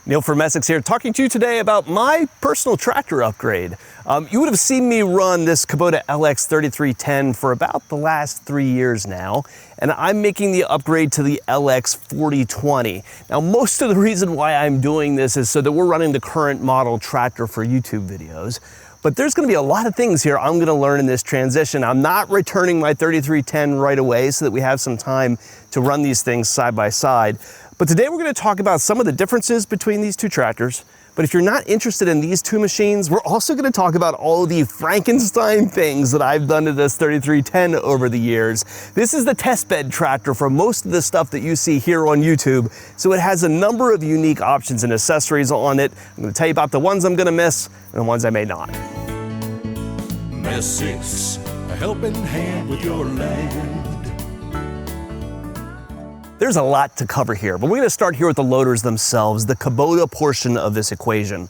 Neil from Messick here, talking to you today about my personal tractor upgrade. You would have seen me run this Kubota LX3310 for about the last 3 years now, and I'm making the upgrade to the LX4020. Now, most of the reason why I'm doing this is so that we're running the current model tractor for YouTube videos. But there's going to be a lot of things here I'm going to learn in this transition. I'm not returning my 3310 right away so that we have some time to run these things side by side. But today we're going to talk about some of the differences between these two tractors. But if you're not interested in these two machines, we're also going to talk about all the Frankenstein things that I've done to this 3310 over the years. This is the test bed tractor for most of the stuff that you see here on YouTube. So it has a number of unique options and accessories on it. I'm going to tell you about the ones I'm going to miss and the ones I may not. Messick's a helping hand with your land. There's a lot to cover here, but we're going to start here with the loaders themselves, the Kubota portion of this equation.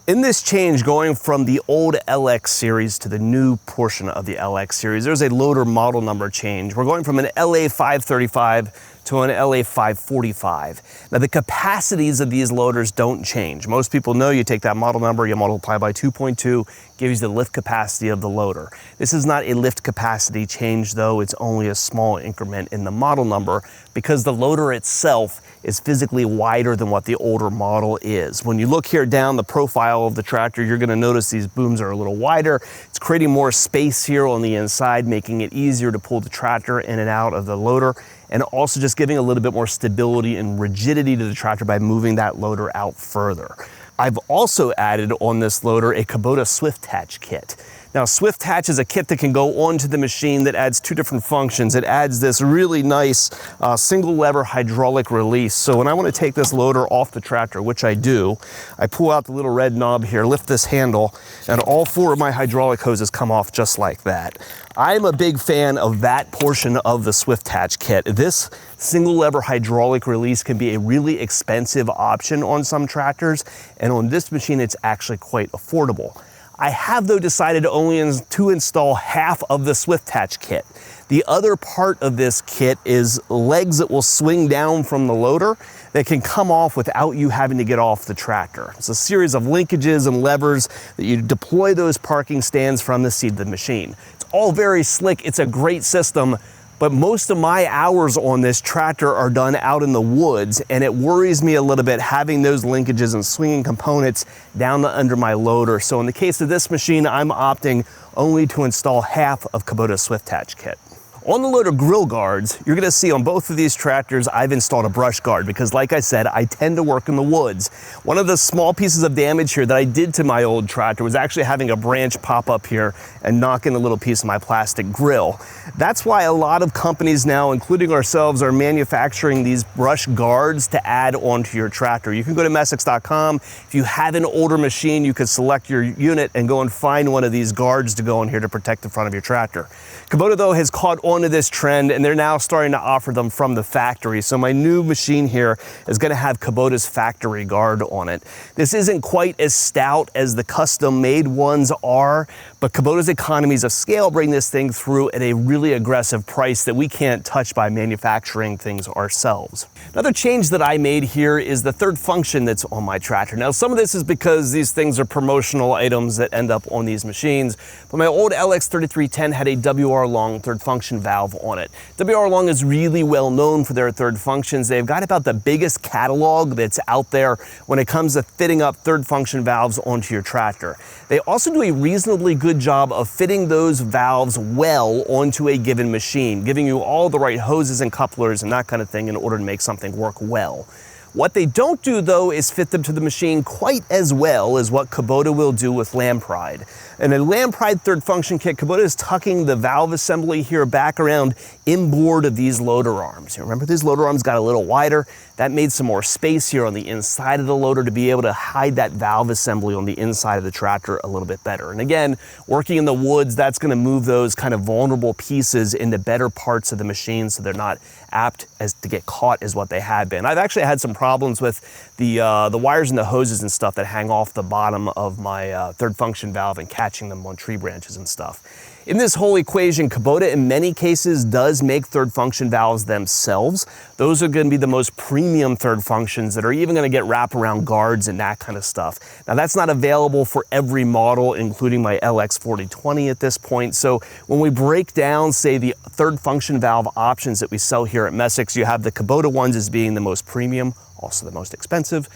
In this change, going from the old LX series to the new portion of the LX series, there's a loader model number change. We're going from an LA535 to an LA545. Now, the capacities of these loaders don't change. Most people know you take that model number, you multiply by 2.2, gives you the lift capacity of the loader. This is not a lift capacity change, though. It's only a small increment in the model number because the loader itself is physically wider than what the older model is. When you look here down the profile of the tractor, you're gonna notice these booms are a little wider. It's creating more space here on the inside, making it easier to pull the tractor in and out of the loader, and also just giving a little bit more stability and rigidity to the tractor by moving that loader out further. I've also added on this loader a Kubota Swift Hatch kit. Now, Swift Hatch is a kit that can go onto the machine that adds two different functions. It adds this really nice single lever hydraulic release. So when I want to take this loader off the tractor, which I do, I pull out the little red knob here, lift this handle, and all four of my hydraulic hoses come off just like that. I'm a big fan of that portion of the Swift Hatch kit. This single lever hydraulic release can be a really expensive option on some tractors, and on this machine, it's actually quite affordable. I have, though, decided only to install half of the Swift Hatch kit. The other part of this kit is legs that will swing down from the loader that can come off without you having to get off the tractor. It's a series of linkages and levers that you deploy those parking stands from the seat of the machine. It's all very slick. It's a great system. But most of my hours on this tractor are done out in the woods, and it worries me a little bit having those linkages and swinging components down under my loader. So in the case of this machine, I'm opting only to install half of Kubota's Swift Hatch kit. On the loader grill guards, you're gonna see on both of these tractors, I've installed a brush guard because, like I said, I tend to work in the woods. One of the small pieces of damage here that I did to my old tractor was actually having a branch pop up here and knock in a little piece of my plastic grill. That's why a lot of companies now, including ourselves, are manufacturing these brush guards to add onto your tractor. You can go to Messick.com. If you have an older machine, you can select your unit and go and find one of these guards to go in here to protect the front of your tractor. Kubota, though, has caught onto this trend, and they're now starting to offer them from the factory. So my new machine here is going to have Kubota's factory guard on it. This isn't quite as stout as the custom-made ones are, but Kubota's economies of scale bring this thing through at a really aggressive price that we can't touch by manufacturing things ourselves. Another change that I made here is the third function that's on my tractor. Now, some of this is because these things are promotional items that end up on these machines, but my old LX3310 had a WR long third function valve on it. WR Long is really well known for their third functions. They've got about the biggest catalog that's out there when it comes to fitting up third function valves onto your tractor. They also do a reasonably good job of fitting those valves well onto a given machine, giving you all the right hoses and couplers and that kind of thing in order to make something work well. What they don't do, though, is fit them to the machine quite as well as what Kubota will do with Lampride. In a Lampride third function kit, Kubota is tucking the valve assembly here back around inboard of these loader arms. You remember these loader arms got a little wider? That made some more space here on the inside of the loader to be able to hide that valve assembly on the inside of the tractor a little bit better. And again, working in the woods, that's going to move those kind of vulnerable pieces into better parts of the machine so they're not apt as to get caught as what they have been. I've actually had some problems with the wires and the hoses and stuff that hang off the bottom of my third function valve and catching them on tree branches and stuff. In this whole equation, Kubota in many cases does make third function valves themselves. Those are going to be the most premium third functions that are even going to get wraparound guards and that kind of stuff. Now that's not available for every model, including my LX4020 at this point. So when we break down, say, the third function valve options that we sell here at Messick, you have the Kubota ones as being the most premium, also the most expensive.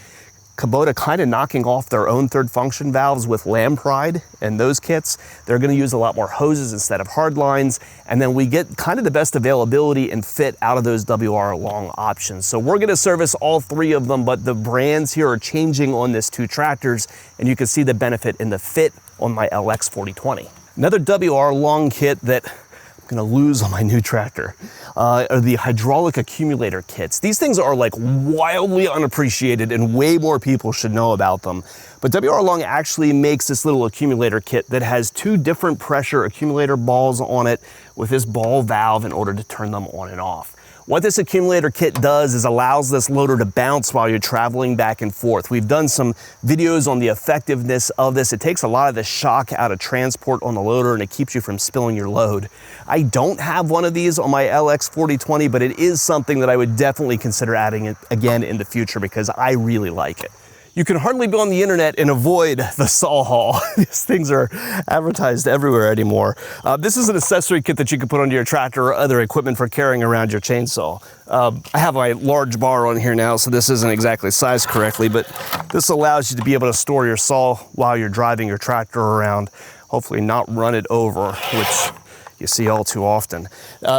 Kubota kind of knocking off their own third function valves with Lamb Pride and those kits. They're going to use a lot more hoses instead of hard lines, and then we get kind of the best availability and fit out of those WR long options. So we're going to service all three of them, but the brands here are changing on this two tractors, and you can see the benefit in the fit on my LX4020. Another WR long kit that I'm gonna lose on my new tractor are the hydraulic accumulator kits. These things are like wildly unappreciated and way more people should know about them. But WR Long actually makes this little accumulator kit that has two different pressure accumulator balls on it with this ball valve in order to turn them on and off. What this accumulator kit does is allows this loader to bounce while you're traveling back and forth. We've done some videos on the effectiveness of this. It takes a lot of the shock out of transport on the loader and it keeps you from spilling your load. I don't have one of these on my LX4020, but it is something that I would definitely consider adding it again in the future because I really like it. You can hardly be on the internet and avoid the SawHaul. These things are advertised everywhere anymore. This is an accessory kit that you can put onto your tractor or other equipment for carrying around your chainsaw. I have my large bar on here now, so this isn't exactly sized correctly, but this allows you to be able to store your saw while you're driving your tractor around, hopefully not run it over, which you see all too often.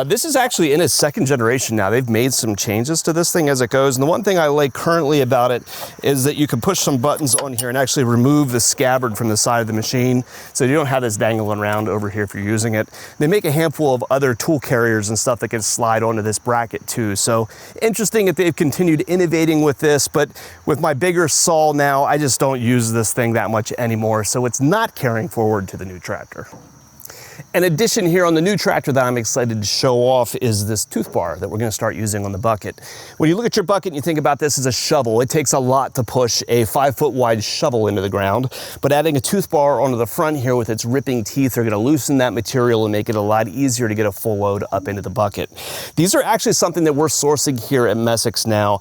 This is actually in its second generation now. They've made some changes to this thing as it goes. And the one thing I like currently about it is that you can push some buttons on here and actually remove the scabbard from the side of the machine. So you don't have this dangling around over here if you're using it. They make a handful of other tool carriers and stuff that can slide onto this bracket too. So interesting that they've continued innovating with this, but with my bigger saw now, I just don't use this thing that much anymore. So it's not carrying forward to the new tractor. An addition here on the new tractor that I'm excited to show off is this tooth bar that we're going to start using on the bucket. When you look at your bucket and you think about this as a shovel, it takes a lot to push a 5-foot wide shovel into the ground, but adding a tooth bar onto the front here with its ripping teeth are going to loosen that material and make it a lot easier to get a full load up into the bucket. These are actually something that we're sourcing here at Messick now,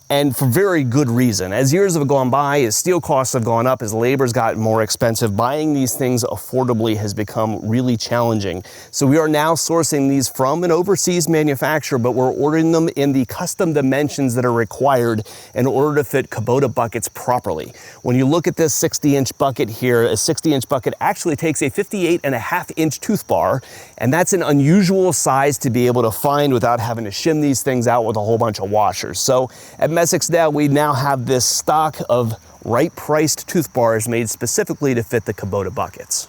and for very good reason. As years have gone by, as steel costs have gone up, as labor's gotten more expensive, buying these things affordably has become really challenging. So we are now sourcing these from an overseas manufacturer, but we're ordering them in the custom dimensions that are required in order to fit Kubota buckets properly. When you look at this 60-inch bucket here, a 60-inch bucket actually takes a 58.5-inch tooth bar, and that's an unusual size to be able to find without having to shim these things out with a whole bunch of washers. So at Messick now, we now have this stock of right-priced tooth bars made specifically to fit the Kubota buckets.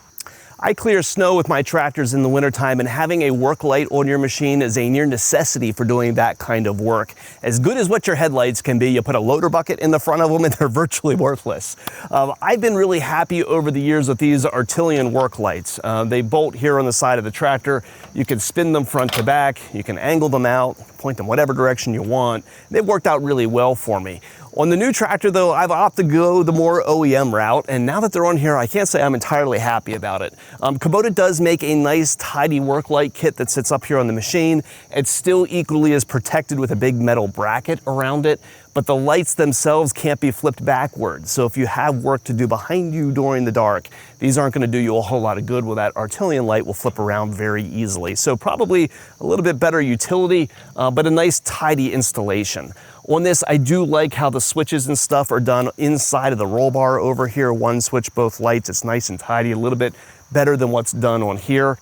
I clear snow with my tractors in the wintertime, and having a work light on your machine is a near necessity for doing that kind of work. As good as what your headlights can be, you put a loader bucket in the front of them and they're virtually worthless. I've been really happy over the years with these Artillian work lights. They bolt here on the side of the tractor. You can spin them front to back, you can angle them out, point them whatever direction you want. They've worked out really well for me. On the new tractor though, I've opted to go the more OEM route, and now that they're on here, I can't say I'm entirely happy about it. Kubota does make a nice, tidy work light kit that sits up here on the machine. It's still equally as protected with a big metal bracket around it, but the lights themselves can't be flipped backwards. So if you have work to do behind you during the dark, these aren't gonna do you a whole lot of good. Well, that Artillian light will flip around very easily. So probably a little bit better utility, but a nice, tidy installation. On this, I do like how the switches and stuff are done inside of the roll bar over here. One switch, both lights. It's nice and tidy, a little bit better than what's done on here.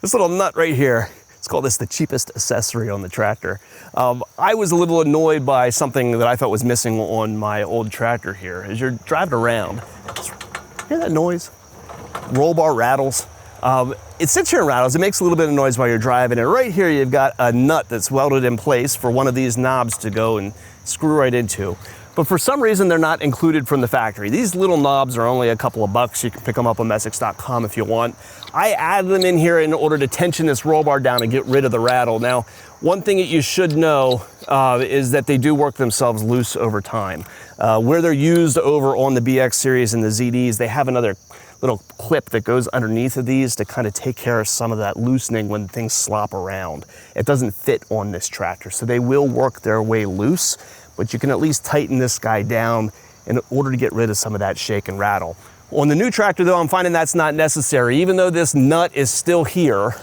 This little nut right here, let's call this the cheapest accessory on the tractor. I was a little annoyed by something that I thought was missing on my old tractor here. As you're driving around, hear that noise? Roll bar rattles. It sits here and rattles. It makes a little bit of noise while you're driving. And right here, you've got a nut that's welded in place for one of these knobs to go and screw right into. But for some reason, they're not included from the factory. These little knobs are only a couple of bucks. You can pick them up on Messick.com if you want. I added them in here in order to tension this roll bar down and get rid of the rattle. Now, one thing that you should know, is that they do work themselves loose over time. Where they're used over on the BX series and the ZDs, they have another little clip that goes underneath of these to kind of take care of some of that loosening when things slop around. It doesn't fit on this tractor, so they will work their way loose, but you can at least tighten this guy down in order to get rid of some of that shake and rattle. On the new tractor though, I'm finding that's not necessary. Even though this nut is still here,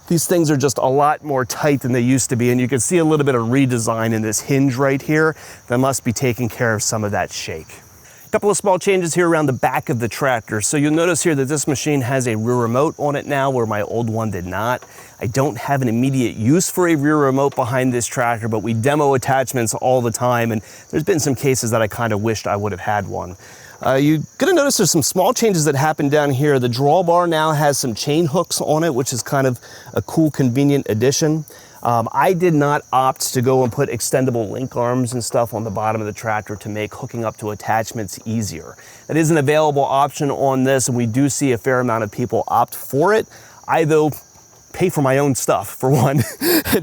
these things are just a lot more tight than they used to be, and you can see a little bit of redesign in this hinge right here that must be taking care of some of that shake. A couple of small changes here around the back of the tractor. So you'll notice here that this machine has a rear remote on it now, where my old one did not. I don't have an immediate use for a rear remote behind this tractor, but we demo attachments all the time, and there's been some cases that I kind of wished I would have had one. You're gonna notice there's some small changes that happen down here. The drawbar now has some chain hooks on it, which is kind of a cool, convenient addition. I did not opt to go and put extendable link arms and stuff on the bottom of the tractor to make hooking up to attachments easier. That is an available option on this, and we do see a fair amount of people opt for it. I, though, pay for my own stuff, for one.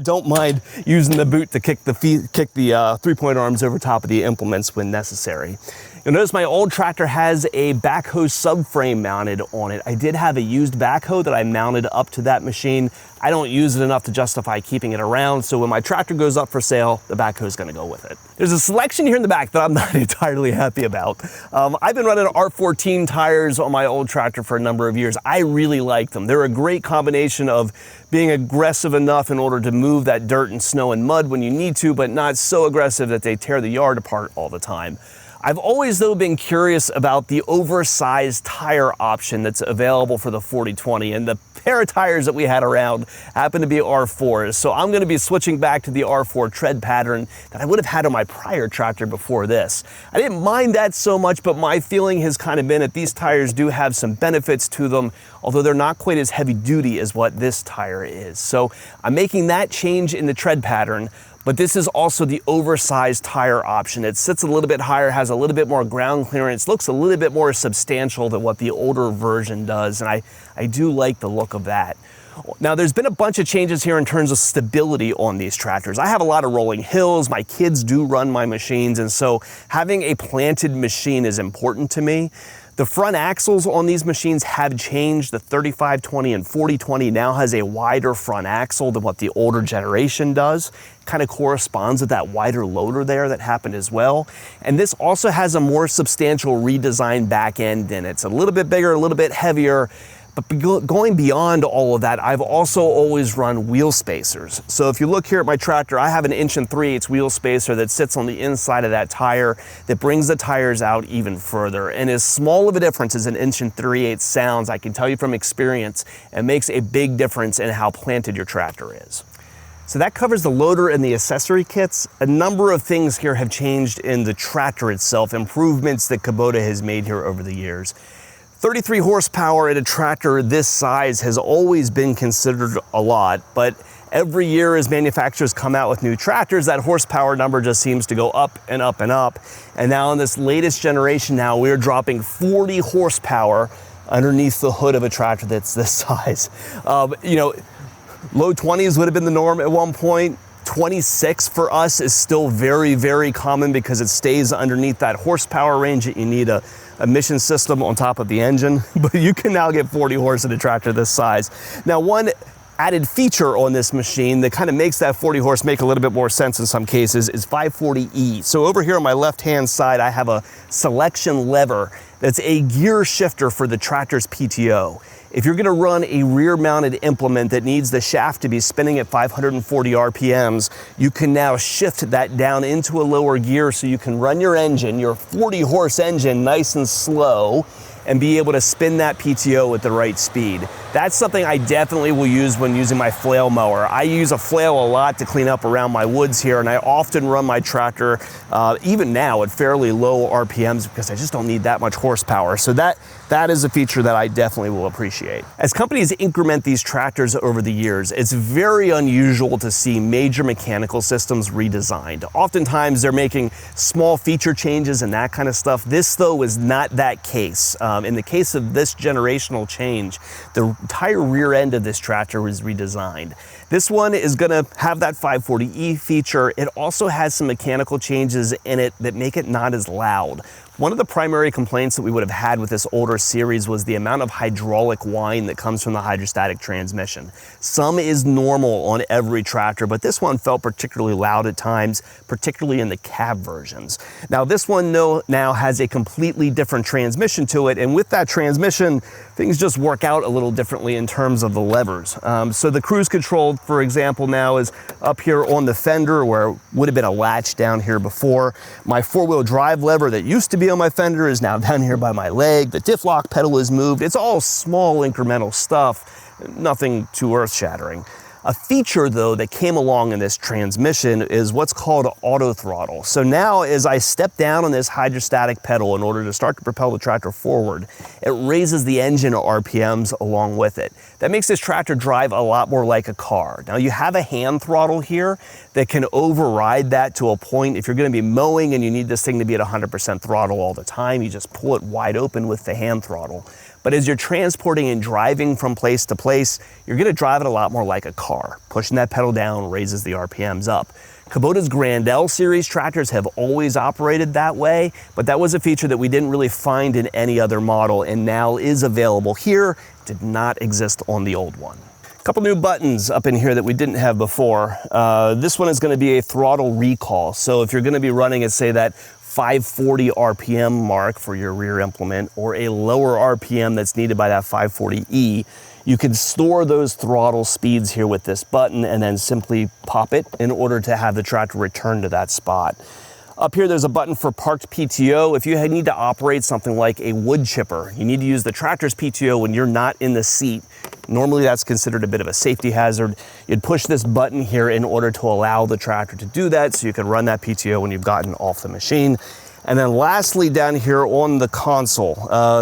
Don't mind using the boot to kick the 3-point arms over top of the implements when necessary. You'll notice my old tractor has a backhoe subframe mounted on it. I did have a used backhoe that I mounted up to that machine. I don't use it enough to justify keeping it around, so when my tractor goes up for sale, the backhoe is gonna go with it. There's a selection here in the back that I'm not entirely happy about. I've been running R14 tires on my old tractor for a number of years. I really like them. They're a great combination of being aggressive enough in order to move that dirt and snow and mud when you need to, but not so aggressive that they tear the yard apart all the time. I've always, though, been curious about the oversized tire option that's available for the 4020, and the pair of tires that we had around happen to be R4s, so I'm going to be switching back to the R4 tread pattern that I would have had on my prior tractor before this. I didn't mind that so much, but my feeling has kind of been that these tires do have some benefits to them, although they're not quite as heavy duty as what this tire is. So I'm making that change in the tread pattern. But this is also the oversized tire option. It sits a little bit higher, has a little bit more ground clearance, looks a little bit more substantial than what the older version does, and I do like the look of that. Now, there's been a bunch of changes here in terms of stability on these tractors. I have a lot of rolling hills, my kids do run my machines, and so having a planted machine is important to me. The front axles on these machines have changed. The 3520 and 4020 now has a wider front axle than what the older generation does. Kind of corresponds with that wider loader there that happened as well. And this also has a more substantial redesigned back end in it. It's a little bit bigger, a little bit heavier. But going beyond all of that, I've also always run wheel spacers. So if you look here at my tractor, I have an 1 3/8 wheel spacer that sits on the inside of that tire that brings the tires out even further. And as small of a difference as an 1 3/8 sounds, I can tell you from experience, it makes a big difference in how planted your tractor is. So that covers the loader and the accessory kits. A number of things here have changed in the tractor itself, improvements that Kubota has made here over the years. 33 horsepower at a tractor this size has always been considered a lot, but every year as manufacturers come out with new tractors, that horsepower number just seems to go up and up and up. And now in this latest generation now, we're dropping 40 horsepower underneath the hood of a tractor that's this size. You know, low 20s would have been the norm at one point. 26 for us is still very, very common because it stays underneath that horsepower range that you need a emission system on top of the engine, but you can now get 40 horse in a tractor this size. Now, one added feature on this machine that kind of makes that 40 horse make a little bit more sense in some cases is 540E. So over here on my left-hand side, I have a selection lever that's a gear shifter for the tractor's PTO. If you're gonna run a rear-mounted implement that needs the shaft to be spinning at 540 RPMs, you can now shift that down into a lower gear so you can run your engine, your 40-horse engine, nice and slow, and be able to spin that PTO at the right speed. That's something I definitely will use when using my flail mower. I use a flail a lot to clean up around my woods here, and I often run my tractor, even now, at fairly low RPMs because I just don't need that much horsepower. So that is a feature that I definitely will appreciate. As companies increment these tractors over the years, it's very unusual to see major mechanical systems redesigned. Oftentimes they're making small feature changes and that kind of stuff. This, though, is not that case. In the case of this generational change, the entire rear end of this tractor was redesigned. This one is gonna have that 540E feature. It also has some mechanical changes in it that make it not as loud. One of the primary complaints that we would have had with this older series was the amount of hydraulic whine that comes from the hydrostatic transmission. Some is normal on every tractor, but this one felt particularly loud at times, particularly in the cab versions. Now this one now has a completely different transmission to it, and with that transmission, things just work out a little differently in terms of the levers. So the cruise control, for example, now is up here on the fender where it would have been a latch down here before. My four-wheel drive lever that used to be on my fender is now down here by my leg. The diff lock pedal is moved. It's all small incremental stuff, nothing too earth-shattering. A feature though that came along in this transmission is what's called auto throttle. So now as I step down on this hydrostatic pedal in order to start to propel the tractor forward, it raises the engine RPMs along with it. That makes this tractor drive a lot more like a car. Now you have a hand throttle here that can override that to a point. If you're gonna be mowing and you need this thing to be at 100% throttle all the time, you just pull it wide open with the hand throttle. But as you're transporting and driving from place to place, you're gonna drive it a lot more like a car. Pushing that pedal down raises the RPMs up. Kubota's Grand L series tractors have always operated that way, but that was a feature that we didn't really find in any other model and now is available here. It did not exist on the old one. A couple new buttons up in here that we didn't have before. This one is gonna be a throttle recall. So if you're gonna be running at, say, that 540 RPM mark for your rear implement or a lower RPM that's needed by that 540E, you can store those throttle speeds here with this button and then simply pop it in order to have the tractor return to that spot. Up here, there's a button for parked PTO. If you need to operate something like a wood chipper, you need to use the tractor's PTO when you're not in the seat. Normally that's considered a bit of a safety hazard. You'd push this button here in order to allow the tractor to do that so you can run that PTO when you've gotten off the machine. And then lastly, down here on the console,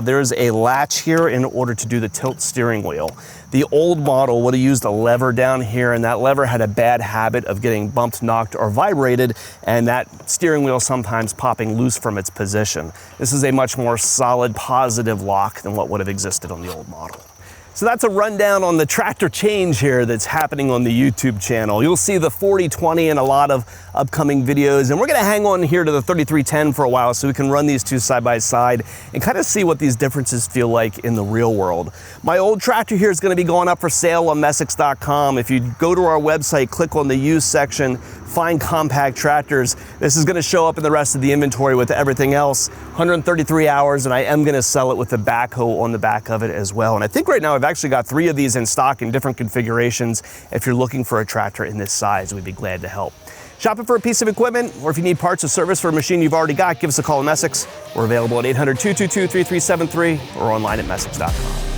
there's a latch here in order to do the tilt steering wheel. The old model would have used a lever down here, and that lever had a bad habit of getting bumped, knocked, or vibrated, and that steering wheel sometimes popping loose from its position. This is a much more solid, positive lock than what would have existed on the old model. So that's a rundown on the tractor change here that's happening on the YouTube channel. You'll see the 4020 in a lot of upcoming videos, and we're gonna hang on here to the 3310 for a while so we can run these two side by side and kind of see what these differences feel like in the real world. My old tractor here is gonna be going up for sale on Messick.com. If you go to our website, click on the used section, find compact tractors, this is gonna show up in the rest of the inventory with everything else. 133 hours, and I am gonna sell it with the backhoe on the back of it as well. And I think right now I've actually got 3 of these in stock in different configurations. If you're looking for a tractor in this size, we'd be glad to help. Shopping for a piece of equipment, or if you need parts or service for a machine you've already got, give us a call at Messick's. We're available at 800-222-3373 or online at Messick.com.